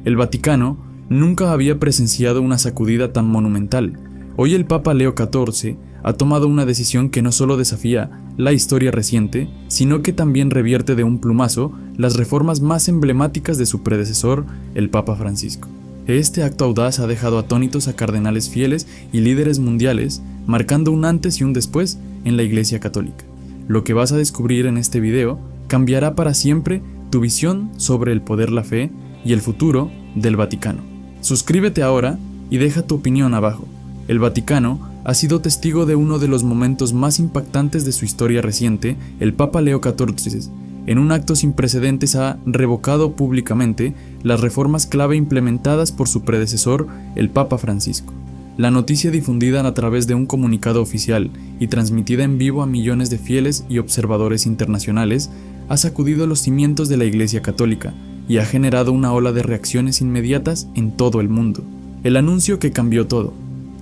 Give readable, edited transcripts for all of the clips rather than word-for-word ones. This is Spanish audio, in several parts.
El Vaticano nunca había presenciado una sacudida tan monumental. Hoy el Papa Leo XIV ha tomado una decisión que no solo desafía la historia reciente, sino que también revierte de un plumazo las reformas más emblemáticas de su predecesor, el Papa Francisco. Este acto audaz ha dejado atónitos a cardenales fieles y líderes mundiales, marcando un antes y un después en la Iglesia Católica. Lo que vas a descubrir en este video cambiará para siempre tu visión sobre el poder, la fe y el futuro del Vaticano. Suscríbete ahora y deja tu opinión abajo. El Vaticano ha sido testigo de uno de los momentos más impactantes de su historia reciente. El Papa Leo XIV, en un acto sin precedentes, ha revocado públicamente las reformas clave implementadas por su predecesor, el Papa Francisco. La noticia, difundida a través de un comunicado oficial y transmitida en vivo a millones de fieles y observadores internacionales, ha sacudido los cimientos de la Iglesia Católica y ha generado una ola de reacciones inmediatas en todo el mundo. El anuncio que cambió todo.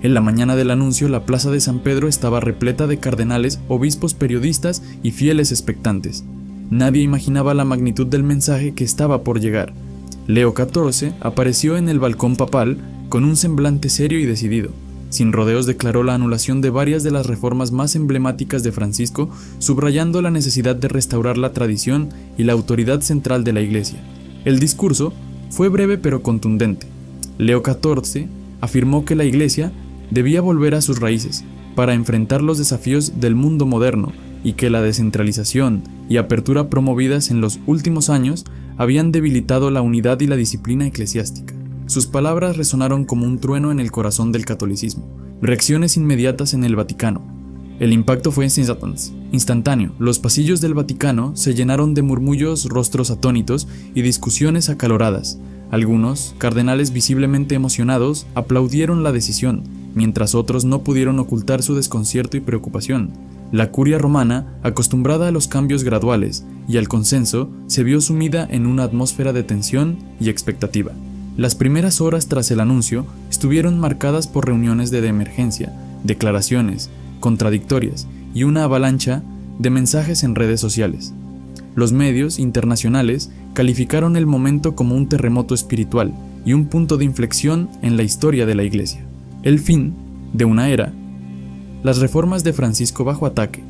En la mañana del anuncio, la plaza de San Pedro estaba repleta de cardenales, obispos, periodistas y fieles expectantes. Nadie imaginaba la magnitud del mensaje que estaba por llegar. Leo XIV apareció en el balcón papal con un semblante serio y decidido. Sin rodeos declaró la anulación de varias de las reformas más emblemáticas de Francisco, subrayando la necesidad de restaurar la tradición y la autoridad central de la Iglesia. El discurso fue breve pero contundente. Leo XIV afirmó que la Iglesia debía volver a sus raíces para enfrentar los desafíos del mundo moderno y que la descentralización y apertura promovidas en los últimos años habían debilitado la unidad y la disciplina eclesiástica. Sus palabras resonaron como un trueno en el corazón del catolicismo. Reacciones inmediatas en el Vaticano. El impacto fue instantáneo. Los pasillos del Vaticano se llenaron de murmullos, rostros atónitos y discusiones acaloradas. Algunos, cardenales visiblemente emocionados, aplaudieron la decisión, mientras otros no pudieron ocultar su desconcierto y preocupación. La curia romana, acostumbrada a los cambios graduales y al consenso, se vio sumida en una atmósfera de tensión y expectativa. Las primeras horas tras el anuncio estuvieron marcadas por reuniones de emergencia, declaraciones contradictorias y una avalancha de mensajes en redes sociales. Los medios internacionales calificaron el momento como un terremoto espiritual y un punto de inflexión en la historia de la Iglesia. El fin de una era. Las reformas de Francisco bajo ataque.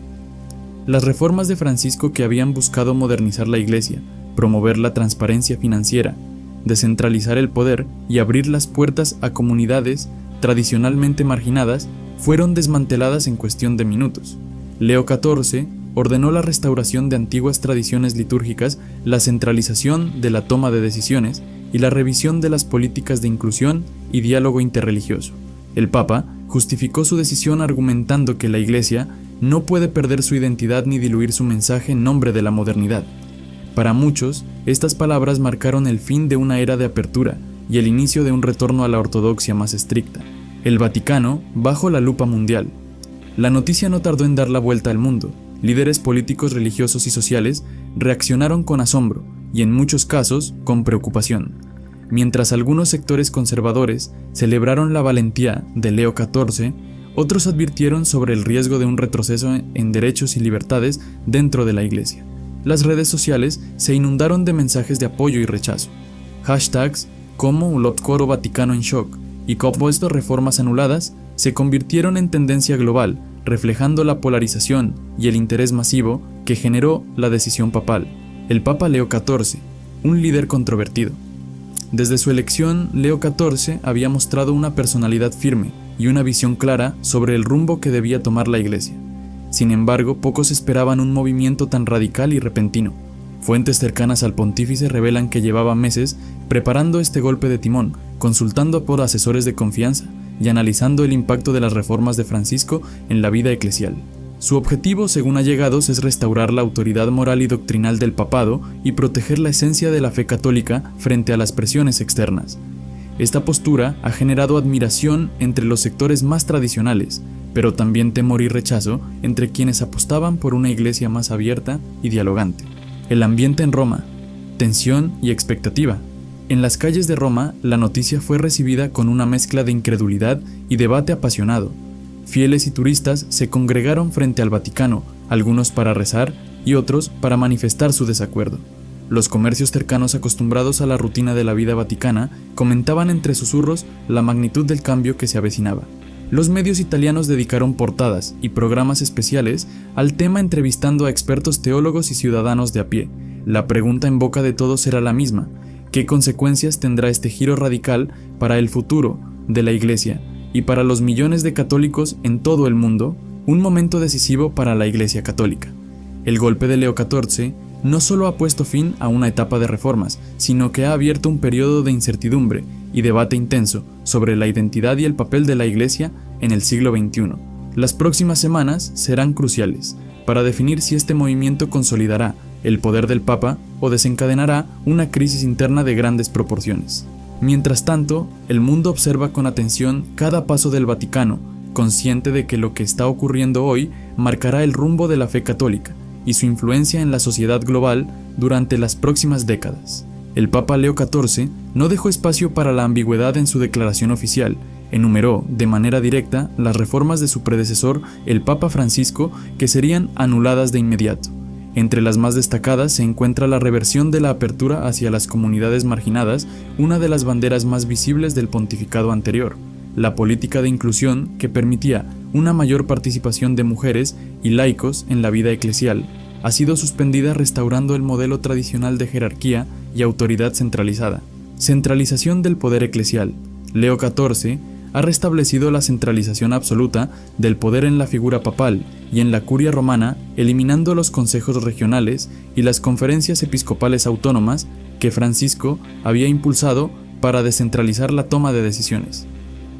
Las reformas de Francisco, que habían buscado modernizar la Iglesia, promover la transparencia financiera, descentralizar el poder y abrir las puertas a comunidades tradicionalmente marginadas, fueron desmanteladas en cuestión de minutos. Leo XIV ordenó la restauración de antiguas tradiciones litúrgicas, la centralización de la toma de decisiones y la revisión de las políticas de inclusión y diálogo interreligioso. El Papa justificó su decisión argumentando que la Iglesia no puede perder su identidad ni diluir su mensaje en nombre de la modernidad. Para muchos, estas palabras marcaron el fin de una era de apertura y el inicio de un retorno a la ortodoxia más estricta. El Vaticano bajo la lupa mundial. La noticia no tardó en dar la vuelta al mundo. Líderes políticos, religiosos y sociales reaccionaron con asombro y en muchos casos con preocupación. Mientras algunos sectores conservadores celebraron la valentía de Leo XIV, otros advirtieron sobre el riesgo de un retroceso en derechos y libertades dentro de la Iglesia. Las redes sociales se inundaron de mensajes de apoyo y rechazo. Hashtags como Coro Vaticano en shock y compuesto reformas anuladas se convirtieron en tendencia global, reflejando la polarización y el interés masivo que generó la decisión papal. El Papa Leo XIV, un líder controvertido. Desde su elección, Leo XIV había mostrado una personalidad firme y una visión clara sobre el rumbo que debía tomar la Iglesia. Sin embargo, pocos esperaban un movimiento tan radical y repentino. Fuentes cercanas al pontífice revelan que llevaba meses preparando este golpe de timón, consultando por asesores de confianza y analizando el impacto de las reformas de Francisco en la vida eclesial. Su objetivo, según allegados, es restaurar la autoridad moral y doctrinal del papado y proteger la esencia de la fe católica frente a las presiones externas. Esta postura ha generado admiración entre los sectores más tradicionales, pero también temor y rechazo entre quienes apostaban por una iglesia más abierta y dialogante. El ambiente en Roma, tensión y expectativa. En las calles de Roma, la noticia fue recibida con una mezcla de incredulidad y debate apasionado. Fieles y turistas se congregaron frente al Vaticano, algunos para rezar y otros para manifestar su desacuerdo. Los comercios cercanos, acostumbrados a la rutina de la vida vaticana, comentaban entre susurros la magnitud del cambio que se avecinaba. Los medios italianos dedicaron portadas y programas especiales al tema, entrevistando a expertos teólogos y ciudadanos de a pie. La pregunta en boca de todos era la misma: ¿qué consecuencias tendrá este giro radical para el futuro de la Iglesia y para los millones de católicos en todo el mundo? Un momento decisivo para la Iglesia católica. El golpe de Leo XIV no solo ha puesto fin a una etapa de reformas, sino que ha abierto un periodo de incertidumbre y debate intenso sobre la identidad y el papel de la Iglesia en el siglo XXI. Las próximas semanas serán cruciales para definir si este movimiento consolidará el poder del Papa o desencadenará una crisis interna de grandes proporciones. Mientras tanto, el mundo observa con atención cada paso del Vaticano, consciente de que lo que está ocurriendo hoy marcará el rumbo de la fe católica y su influencia en la sociedad global durante las próximas décadas. El Papa Leo XIV no dejó espacio para la ambigüedad en su declaración oficial. Enumeró de manera directa las reformas de su predecesor, el Papa Francisco, que serían anuladas de inmediato. Entre las más destacadas se encuentra la reversión de la apertura hacia las comunidades marginadas, una de las banderas más visibles del pontificado anterior. La política de inclusión, que permitía una mayor participación de mujeres y laicos en la vida eclesial, ha sido suspendida, restaurando el modelo tradicional de jerarquía y autoridad centralizada. Centralización del poder eclesial. Leo XIV ha restablecido la centralización absoluta del poder en la figura papal y en la curia romana, eliminando los consejos regionales y las conferencias episcopales autónomas que Francisco había impulsado para descentralizar la toma de decisiones.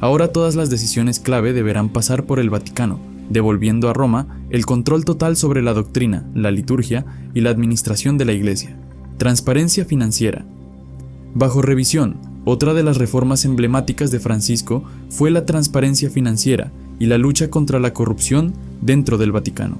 Ahora todas las decisiones clave deberán pasar por el Vaticano, devolviendo a Roma el control total sobre la doctrina, la liturgia y la administración de la Iglesia. Transparencia financiera. Bajo revisión, otra de las reformas emblemáticas de Francisco fue la transparencia financiera y la lucha contra la corrupción dentro del Vaticano.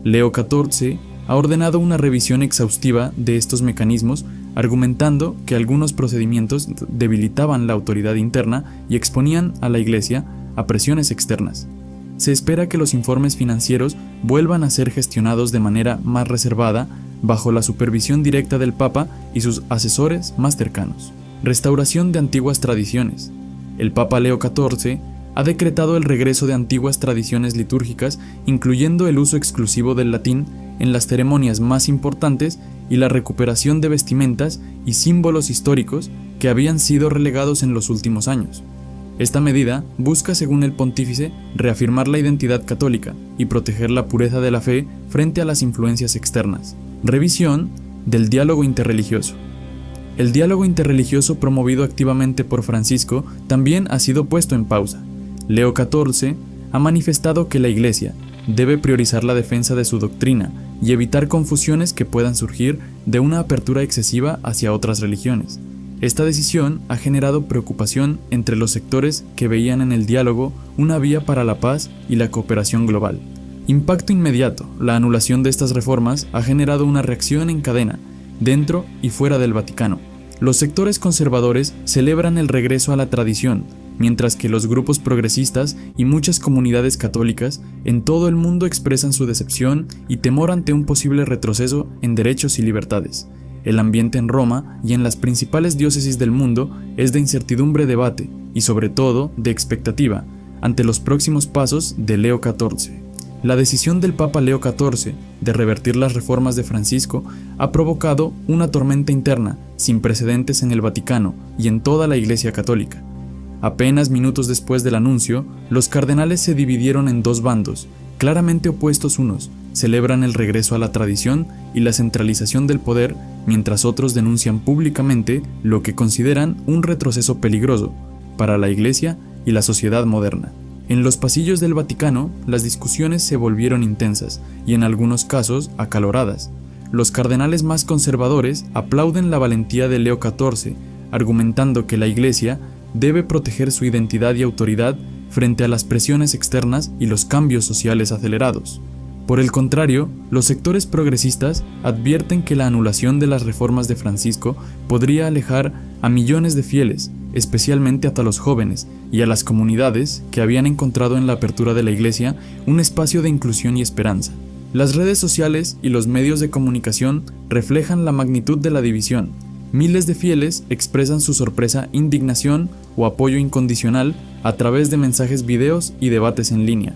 Leo XIV ha ordenado una revisión exhaustiva de estos mecanismos, argumentando que algunos procedimientos debilitaban la autoridad interna y exponían a la Iglesia a presiones externas. Se espera que los informes financieros vuelvan a ser gestionados de manera más reservada, bajo la supervisión directa del Papa y sus asesores más cercanos. Restauración de antiguas tradiciones. El Papa Leo XIV ha decretado el regreso de antiguas tradiciones litúrgicas, incluyendo el uso exclusivo del latín en las ceremonias más importantes y la recuperación de vestimentas y símbolos históricos que habían sido relegados en los últimos años. Esta medida busca, según el pontífice, reafirmar la identidad católica y proteger la pureza de la fe frente a las influencias externas. Revisión del diálogo interreligioso. El diálogo interreligioso, promovido activamente por Francisco, también ha sido puesto en pausa. Leo XIV ha manifestado que la Iglesia debe priorizar la defensa de su doctrina y evitar confusiones que puedan surgir de una apertura excesiva hacia otras religiones. Esta decisión ha generado preocupación entre los sectores que veían en el diálogo una vía para la paz y la cooperación global. Impacto inmediato. La anulación de estas reformas ha generado una reacción en cadena, dentro y fuera del Vaticano. Los sectores conservadores celebran el regreso a la tradición, mientras que los grupos progresistas y muchas comunidades católicas en todo el mundo expresan su decepción y temor ante un posible retroceso en derechos y libertades. El ambiente en Roma y en las principales diócesis del mundo es de incertidumbre, debate y sobre todo de expectativa ante los próximos pasos de Leo XIV. La decisión del Papa Leo XIV de revertir las reformas de Francisco ha provocado una tormenta interna sin precedentes en el Vaticano y en toda la Iglesia católica. Apenas minutos después del anuncio, los cardenales se dividieron en dos bandos, claramente opuestos. Unos celebran el regreso a la tradición y la centralización del poder, mientras otros denuncian públicamente lo que consideran un retroceso peligroso para la Iglesia y la sociedad moderna. En los pasillos del Vaticano, las discusiones se volvieron intensas y en algunos casos acaloradas. Los cardenales más conservadores aplauden la valentía de Leo XIV, argumentando que la Iglesia debe proteger su identidad y autoridad frente a las presiones externas y los cambios sociales acelerados. Por el contrario, los sectores progresistas advierten que la anulación de las reformas de Francisco podría alejar a millones de fieles, especialmente a los jóvenes y a las comunidades que habían encontrado en la apertura de la Iglesia un espacio de inclusión y esperanza. Las redes sociales y los medios de comunicación reflejan la magnitud de la división. Miles de fieles expresan su sorpresa, indignación o apoyo incondicional a través de mensajes, videos y debates en línea.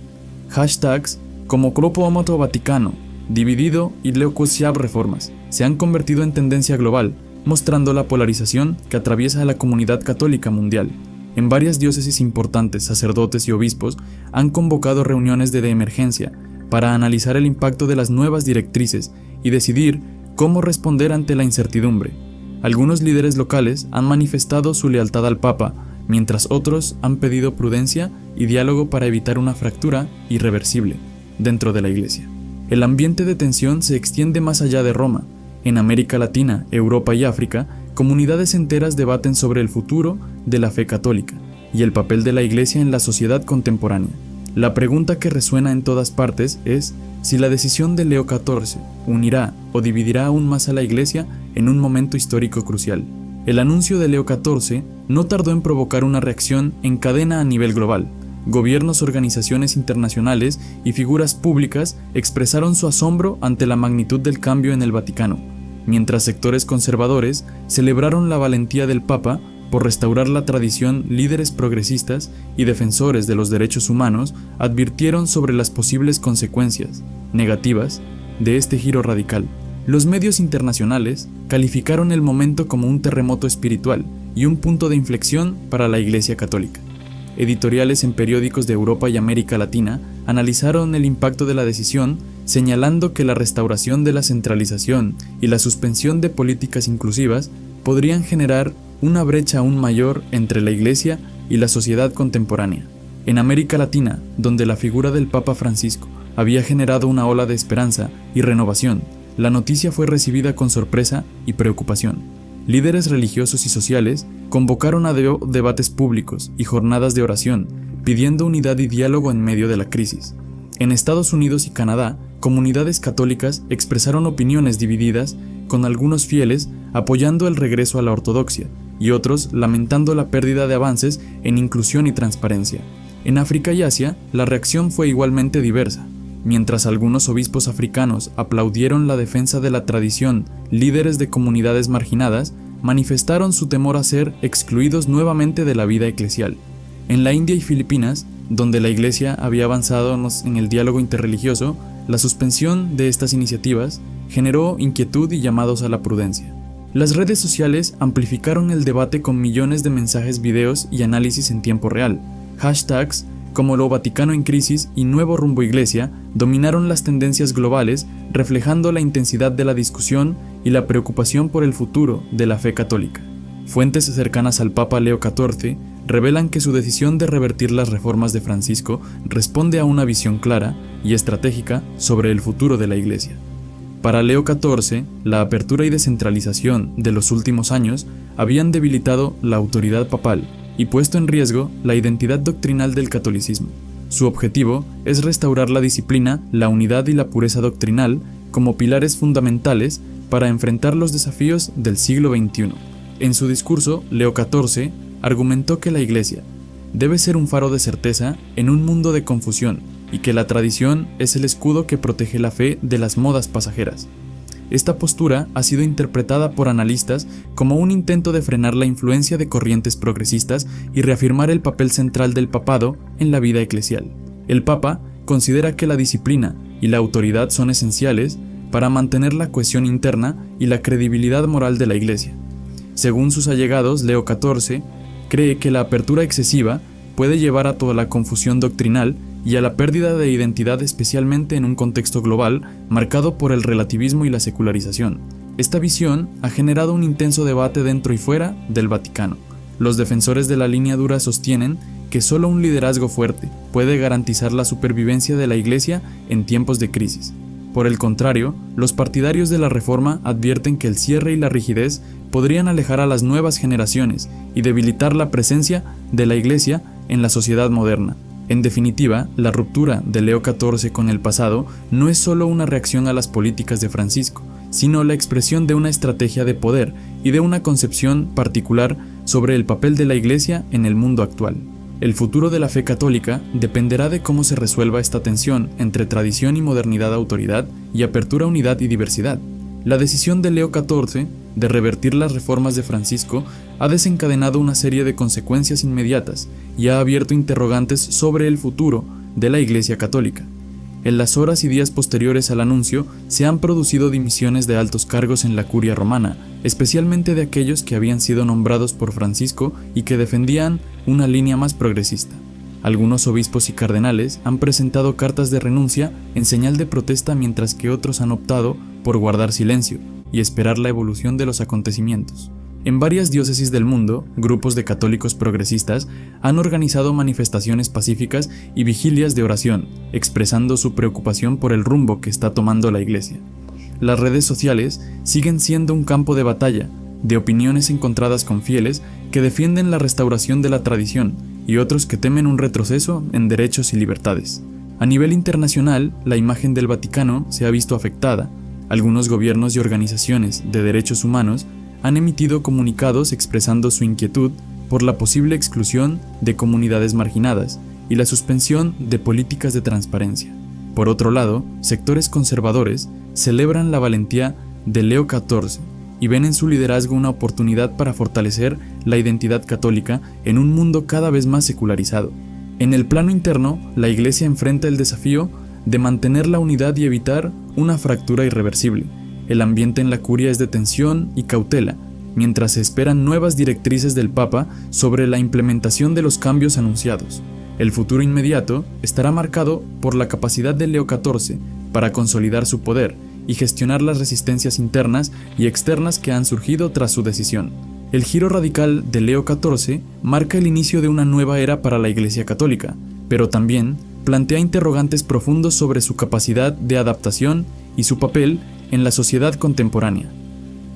Hashtags como Grupo Omoto Vaticano, Dividido y Leucosiab Reformas se han convertido en tendencia global, mostrando la polarización que atraviesa a la comunidad católica mundial. En varias diócesis importantes, sacerdotes y obispos han convocado reuniones de emergencia para analizar el impacto de las nuevas directrices y decidir cómo responder ante la incertidumbre. Algunos líderes locales han manifestado su lealtad al Papa, mientras otros han pedido prudencia y diálogo para evitar una fractura irreversible dentro de la Iglesia. El ambiente de tensión se extiende más allá de Roma. En América Latina, Europa y África, comunidades enteras debaten sobre el futuro de la fe católica y el papel de la Iglesia en la sociedad contemporánea. La pregunta que resuena en todas partes es si la decisión de Leo XIV unirá o dividirá aún más a la Iglesia en un momento histórico crucial. El anuncio de Leo XIV no tardó en provocar una reacción en cadena a nivel global. Gobiernos, organizaciones internacionales y figuras públicas expresaron su asombro ante la magnitud del cambio en el Vaticano, mientras sectores conservadores celebraron la valentía del Papa por restaurar la tradición. Líderes progresistas y defensores de los derechos humanos advirtieron sobre las posibles consecuencias negativas de este giro radical. Los medios internacionales calificaron el momento como un terremoto espiritual y un punto de inflexión para la Iglesia Católica. Editoriales en periódicos de Europa y América Latina analizaron el impacto de la decisión, señalando que la restauración de la centralización y la suspensión de políticas inclusivas podrían generar una brecha aún mayor entre la Iglesia y la sociedad contemporánea. En América Latina, donde la figura del Papa Francisco había generado una ola de esperanza y renovación, la noticia fue recibida con sorpresa y preocupación. Líderes religiosos y sociales convocaron a debates públicos y jornadas de oración, pidiendo unidad y diálogo en medio de la crisis. En Estados Unidos y Canadá, comunidades católicas expresaron opiniones divididas, con algunos fieles apoyando el regreso a la ortodoxia y otros lamentando la pérdida de avances en inclusión y transparencia. En África y Asia, la reacción fue igualmente diversa. Mientras algunos obispos africanos aplaudieron la defensa de la tradición, líderes de comunidades marginadas manifestaron su temor a ser excluidos nuevamente de la vida eclesial. En la India y Filipinas, donde la Iglesia había avanzado en el diálogo interreligioso, la suspensión de estas iniciativas generó inquietud y llamados a la prudencia. Las redes sociales amplificaron el debate con millones de mensajes, videos y análisis en tiempo real. Hashtags como Lo Vaticano en Crisis y Nuevo Rumbo Iglesia dominaron las tendencias globales, reflejando la intensidad de la discusión y la preocupación por el futuro de la fe católica. Fuentes cercanas al Papa Leo XIV revelan que su decisión de revertir las reformas de Francisco responde a una visión clara y estratégica sobre el futuro de la Iglesia. Para Leo XIV, la apertura y descentralización de los últimos años habían debilitado la autoridad papal y puesto en riesgo la identidad doctrinal del catolicismo. Su objetivo es restaurar la disciplina, la unidad y la pureza doctrinal como pilares fundamentales para enfrentar los desafíos del siglo XXI. En su discurso, Leo XIV argumentó que la Iglesia debe ser un faro de certeza en un mundo de confusión y que la tradición es el escudo que protege la fe de las modas pasajeras. Esta postura ha sido interpretada por analistas como un intento de frenar la influencia de corrientes progresistas y reafirmar el papel central del papado en la vida eclesial. El Papa considera que la disciplina y la autoridad son esenciales para mantener la cohesión interna y la credibilidad moral de la Iglesia. Según sus allegados, Leo XIV cree que la apertura excesiva puede llevar a toda la confusión doctrinal y a la pérdida de identidad, especialmente en un contexto global marcado por el relativismo y la secularización. Esta visión ha generado un intenso debate dentro y fuera del Vaticano. Los defensores de la línea dura sostienen que solo un liderazgo fuerte puede garantizar la supervivencia de la Iglesia en tiempos de crisis. Por el contrario, los partidarios de la Reforma advierten que el cierre y la rigidez podrían alejar a las nuevas generaciones y debilitar la presencia de la Iglesia en la sociedad moderna. En definitiva, la ruptura de Leo XIV con el pasado no es solo una reacción a las políticas de Francisco, sino la expresión de una estrategia de poder y de una concepción particular sobre el papel de la Iglesia en el mundo actual. El futuro de la fe católica dependerá de cómo se resuelva esta tensión entre tradición y modernidad, autoridad y apertura, unidad y diversidad. La decisión de Leo XIV de revertir las reformas de Francisco ha desencadenado una serie de consecuencias inmediatas y ha abierto interrogantes sobre el futuro de la Iglesia Católica. En las horas y días posteriores al anuncio se han producido dimisiones de altos cargos en la curia romana, especialmente de aquellos que habían sido nombrados por Francisco y que defendían una línea más progresista. Algunos obispos y cardenales han presentado cartas de renuncia en señal de protesta, mientras que otros han optado por guardar silencio y esperar la evolución de los acontecimientos. En varias diócesis del mundo, grupos de católicos progresistas han organizado manifestaciones pacíficas y vigilias de oración, expresando su preocupación por el rumbo que está tomando la Iglesia. Las redes sociales siguen siendo un campo de batalla, de opiniones encontradas con fieles que defienden la restauración de la tradición y otros que temen un retroceso en derechos y libertades. A nivel internacional, la imagen del Vaticano se ha visto afectada. Algunos gobiernos y organizaciones de derechos humanos han emitido comunicados expresando su inquietud por la posible exclusión de comunidades marginadas y la suspensión de políticas de transparencia. Por otro lado, sectores conservadores celebran la valentía de Leo XIV y ven en su liderazgo una oportunidad para fortalecer la identidad católica en un mundo cada vez más secularizado. En el plano interno, la Iglesia enfrenta el desafío de mantener la unidad y evitar una fractura irreversible. El ambiente en la curia es de tensión y cautela, mientras se esperan nuevas directrices del Papa sobre la implementación de los cambios anunciados. El futuro inmediato estará marcado por la capacidad de Leo XIV para consolidar su poder y gestionar las resistencias internas y externas que han surgido tras su decisión. El giro radical de Leo XIV marca el inicio de una nueva era para la Iglesia Católica, pero también plantea interrogantes profundos sobre su capacidad de adaptación y su papel en la sociedad contemporánea.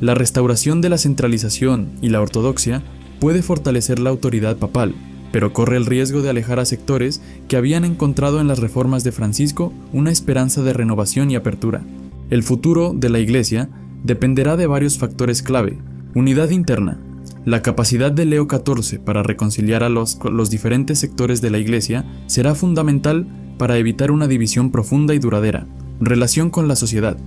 La restauración de la centralización y la ortodoxia puede fortalecer la autoridad papal, pero corre el riesgo de alejar a sectores que habían encontrado en las reformas de Francisco una esperanza de renovación y apertura. El futuro de la Iglesia dependerá de varios factores clave: unidad interna. La capacidad de Leo XIV para reconciliar a los diferentes sectores de la Iglesia será fundamental para evitar una división profunda y duradera. Relación con la sociedad.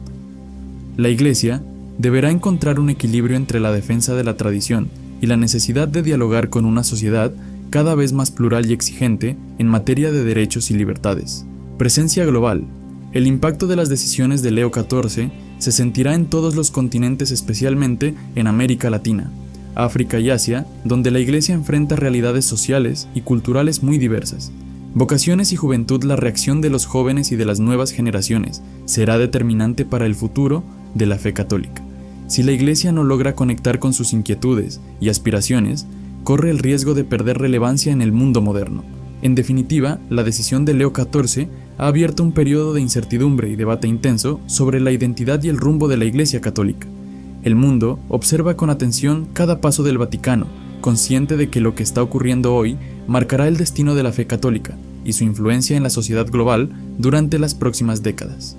La Iglesia deberá encontrar un equilibrio entre la defensa de la tradición y la necesidad de dialogar con una sociedad cada vez más plural y exigente en materia de derechos y libertades. Presencia global. El impacto de las decisiones de Leo XIV se sentirá en todos los continentes, especialmente en América Latina, África y Asia, donde la Iglesia enfrenta realidades sociales y culturales muy diversas. Vocaciones y juventud. La reacción de los jóvenes y de las nuevas generaciones será determinante para el futuro de la fe católica. Si la Iglesia no logra conectar con sus inquietudes y aspiraciones, corre el riesgo de perder relevancia en el mundo moderno. En definitiva, la decisión de Leo XIV ha abierto un periodo de incertidumbre y debate intenso sobre la identidad y el rumbo de la Iglesia Católica. El mundo observa con atención cada paso del Vaticano, consciente de que lo que está ocurriendo hoy marcará el destino de la fe católica y su influencia en la sociedad global durante las próximas décadas.